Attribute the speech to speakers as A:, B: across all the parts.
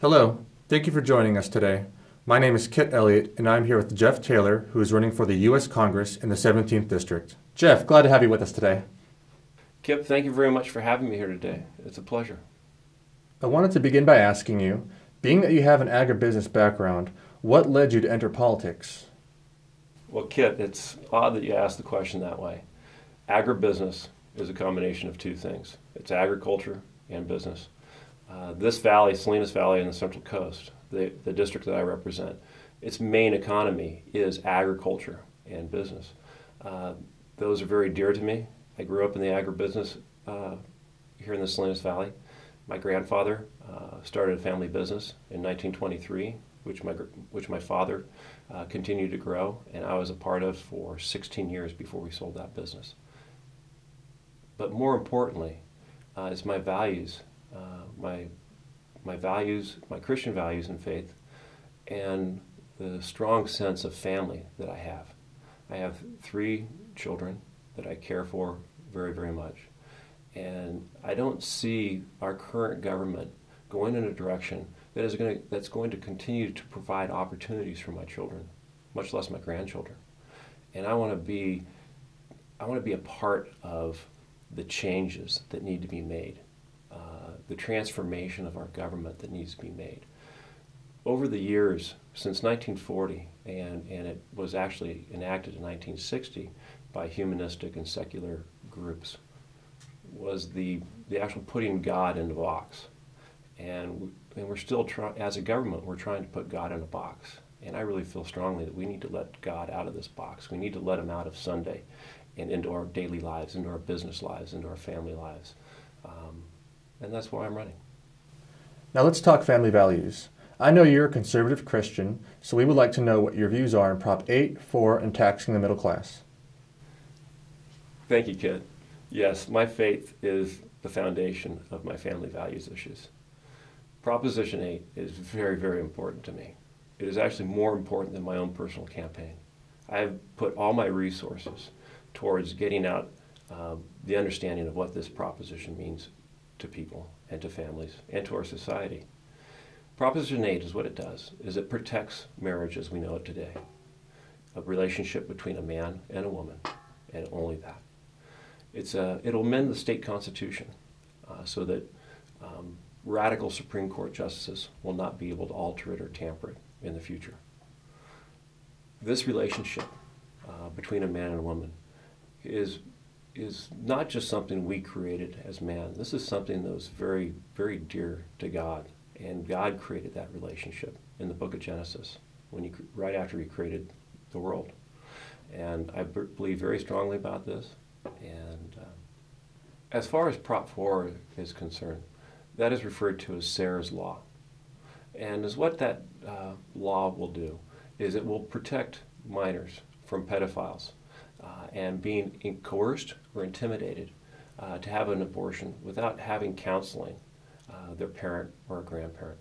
A: Hello, thank you for joining us today. My name is Kitt Elliott, and I'm here with Jeff Taylor, who is running for the U.S. Congress in the 17th District. Jeff, glad to have you with us today.
B: Kip, thank you very much for having me here today. It's a pleasure.
A: I wanted to begin by asking you, being that you have an agribusiness background, what led you to enter politics?
B: Well, Kit, it's odd that you asked the question that way. Agribusiness is a combination of two things. It's agriculture and business. This valley, Salinas Valley on the Central Coast, the district that I represent, its main economy is agriculture and business. Those are very dear to me. I grew up in the agribusiness here in the Salinas Valley. My grandfather started a family business in 1923, which my father continued to grow, and I was a part of for 16 years before we sold that business. But more importantly, is my values, my values, my Christian values and faith, and the strong sense of family that I have. I have 3 children that I care for very, very much. And I don't see our current government going in a direction that's going to continue to provide opportunities for my children, much less my grandchildren. And I want to be a part of the changes that need to be made, the transformation of our government that needs to be made. Over the years, since 1940, and it was actually enacted in 1960 by humanistic and secular groups, was the actual putting God in a box. And we're still as a government, we're trying to put God in a box. And I really feel strongly that we need to let God out of this box. We need to let him out of Sunday and into our daily lives, into our business lives, into our family lives. And that's why I'm running.
A: Now let's talk family values. I know you're a conservative Christian, so we would like to know what your views are on Prop 8, 4, and taxing the middle class.
B: Thank you, Kid. Yes, my faith is the foundation of my family values issues. Proposition 8 is very, very important to me. It is actually more important than my own personal campaign. I've put all my resources towards getting out the understanding of what this proposition means to people and to families and to our society. Proposition 8 is what it does, is it protects marriage as we know it today, a relationship between a man and a woman, and only that. It'll amend the state constitution so that radical Supreme Court justices will not be able to alter it or tamper it in the future. This relationship between a man and a woman is not just something we created as man. This is something that was very, very dear to God. And God created that relationship in the book of Genesis, right after he created the world. And I believe very strongly about this. And as far as Prop 4 is concerned, that is referred to as Sarah's Law. And as what that law will do is it will protect minors from pedophiles and being coerced or intimidated to have an abortion without having counseling their parent or a grandparent.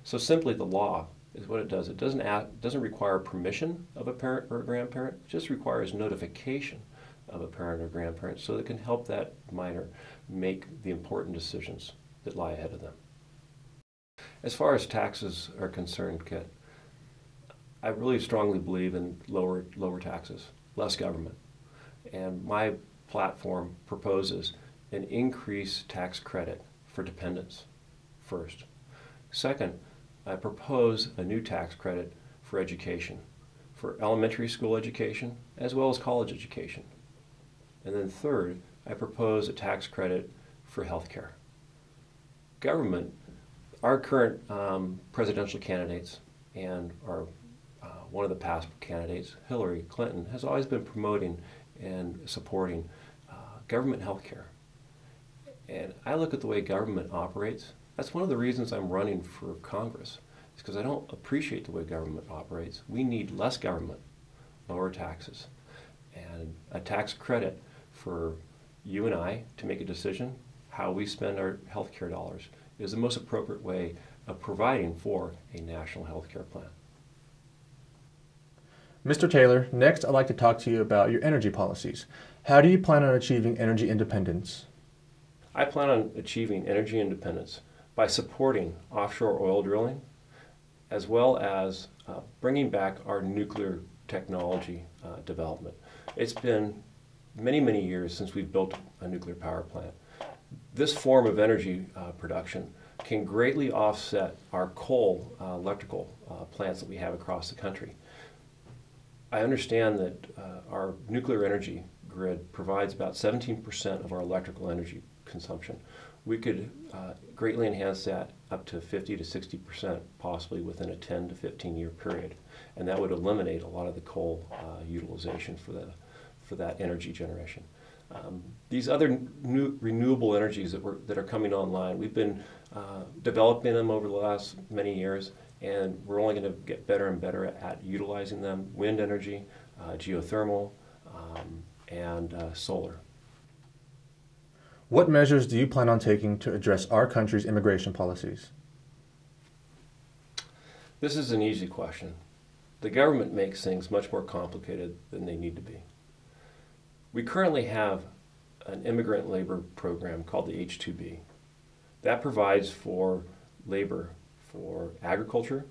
B: So simply the law is what it does. It doesn't require permission of a parent or a grandparent. It just requires notification of a parent or grandparent so that it can help that minor make the important decisions that lie ahead of them. As far as taxes are concerned, Kit, I really strongly believe in lower taxes, less government. And my platform proposes an increased tax credit for dependents, first. Second, I propose a new tax credit for education, for elementary school education as well as college education. And then third, I propose a tax credit for health care. Government, our current presidential candidates and one of the past candidates, Hillary Clinton, has always been promoting and supporting government health care. And I look at the way government operates. That's one of the reasons I'm running for Congress. It's because I don't appreciate the way government operates. We need less government, lower taxes, and a tax credit for you and I to make a decision how we spend our health care dollars is the most appropriate way of providing for a national health care plan.
A: Mr. Taylor, next I'd like to talk to you about your energy policies. How do you plan on achieving energy independence?
B: I plan on achieving energy independence by supporting offshore oil drilling, as well as bringing back our nuclear technology development. It's been many, many years since we've built a nuclear power plant. This form of energy production can greatly offset our coal electrical plants that we have across the country. I understand that our nuclear energy grid provides about 17% of our electrical energy consumption. We could greatly enhance that up to 50 to 60% possibly within a 10 to 15 year period, and that would eliminate a lot of the coal utilization for that energy generation. These other new renewable energies that are coming online, we've been developing them over the last many years, and we're only going to get better and better at utilizing them. Wind energy, geothermal, and solar.
A: What measures do you plan on taking to address our country's immigration policies?
B: This is an easy question. The government makes things much more complicated than they need to be. We currently have an immigrant labor program called the H-2B. That provides for labor for agriculture,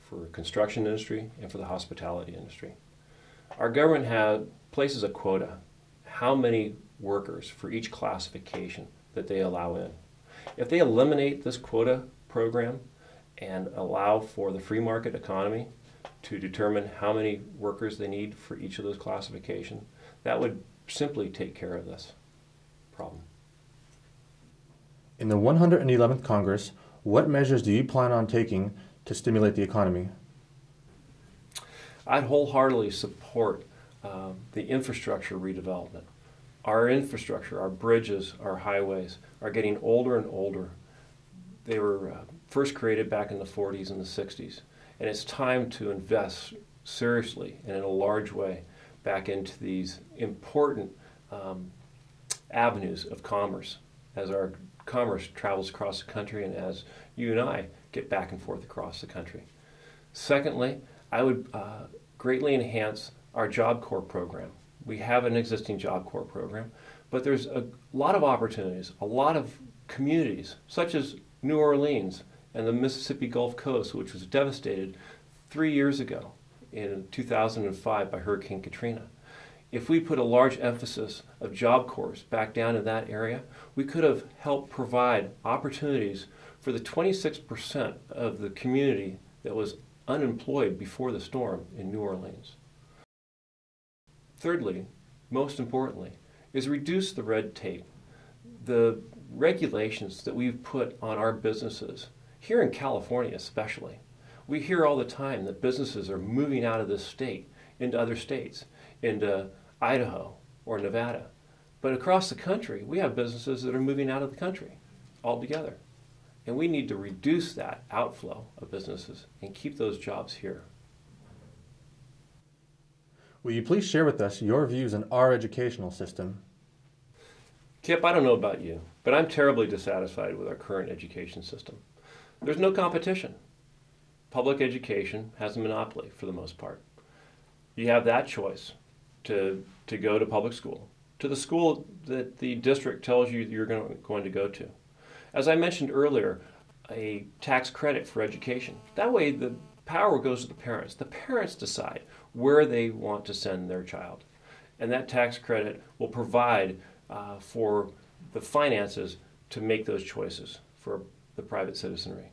B: for construction industry, and for the hospitality industry. Our government places a quota, how many workers for each classification that they allow in. If they eliminate this quota program and allow for the free market economy to determine how many workers they need for each of those classifications, that would simply take care of this problem.
A: In the 111th Congress, what measures do you plan on taking to stimulate the economy?
B: I'd wholeheartedly support the infrastructure redevelopment. Our infrastructure, our bridges, our highways are getting older and older. They were first created back in the 40s and the 60s, and it's time to invest seriously and in a large way back into these important avenues of commerce as our commerce travels across the country and as you and I get back and forth across the country. Secondly, I would greatly enhance our Job Corps program. We have an existing Job Corps program, but there's a lot of opportunities, a lot of communities, such as New Orleans and the Mississippi Gulf Coast, which was devastated 3 years ago in 2005 by Hurricane Katrina. If we put a large emphasis of Job Corps back down in that area, we could have helped provide opportunities for the 26% of the community that was unemployed before the storm in New Orleans. Thirdly, most importantly, is reduce the red tape. The regulations that we've put on our businesses, here in California especially, we hear all the time that businesses are moving out of this state into other states, into Idaho or Nevada. But across the country, we have businesses that are moving out of the country altogether. And we need to reduce that outflow of businesses and keep those jobs here.
A: Will you please share with us your views on our educational system?
B: Kip, I don't know about you, but I'm terribly dissatisfied with our current education system. There's no competition. Public education has a monopoly for the most part. You have that choice to go to public school, to the school that the district tells you you're going to go to. As I mentioned earlier, a tax credit for education. That way the power goes to the parents. The parents decide where they want to send their child. And that tax credit will provide for the finances to make those choices for the private citizenry.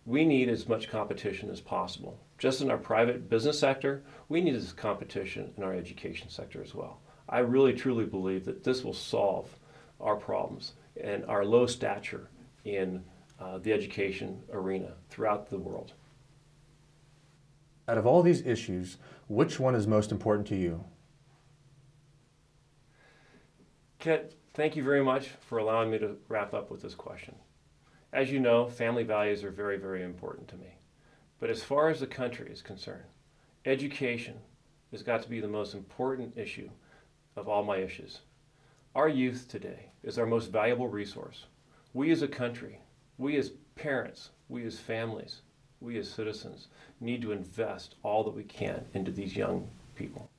B: We need as much competition as possible. Just in our private business sector, we need this competition in our education sector as well. I really truly believe that this will solve our problems and our low stature in the education arena throughout the world.
A: Out of all these issues, which one is most important to you?
B: Kitt, thank you very much for allowing me to wrap up with this question. As you know, family values are very, very important to me. But as far as the country is concerned, education has got to be the most important issue of all my issues. Our youth today is our most valuable resource. We as a country, we as parents, we as families, we as citizens need to invest all that we can into these young people.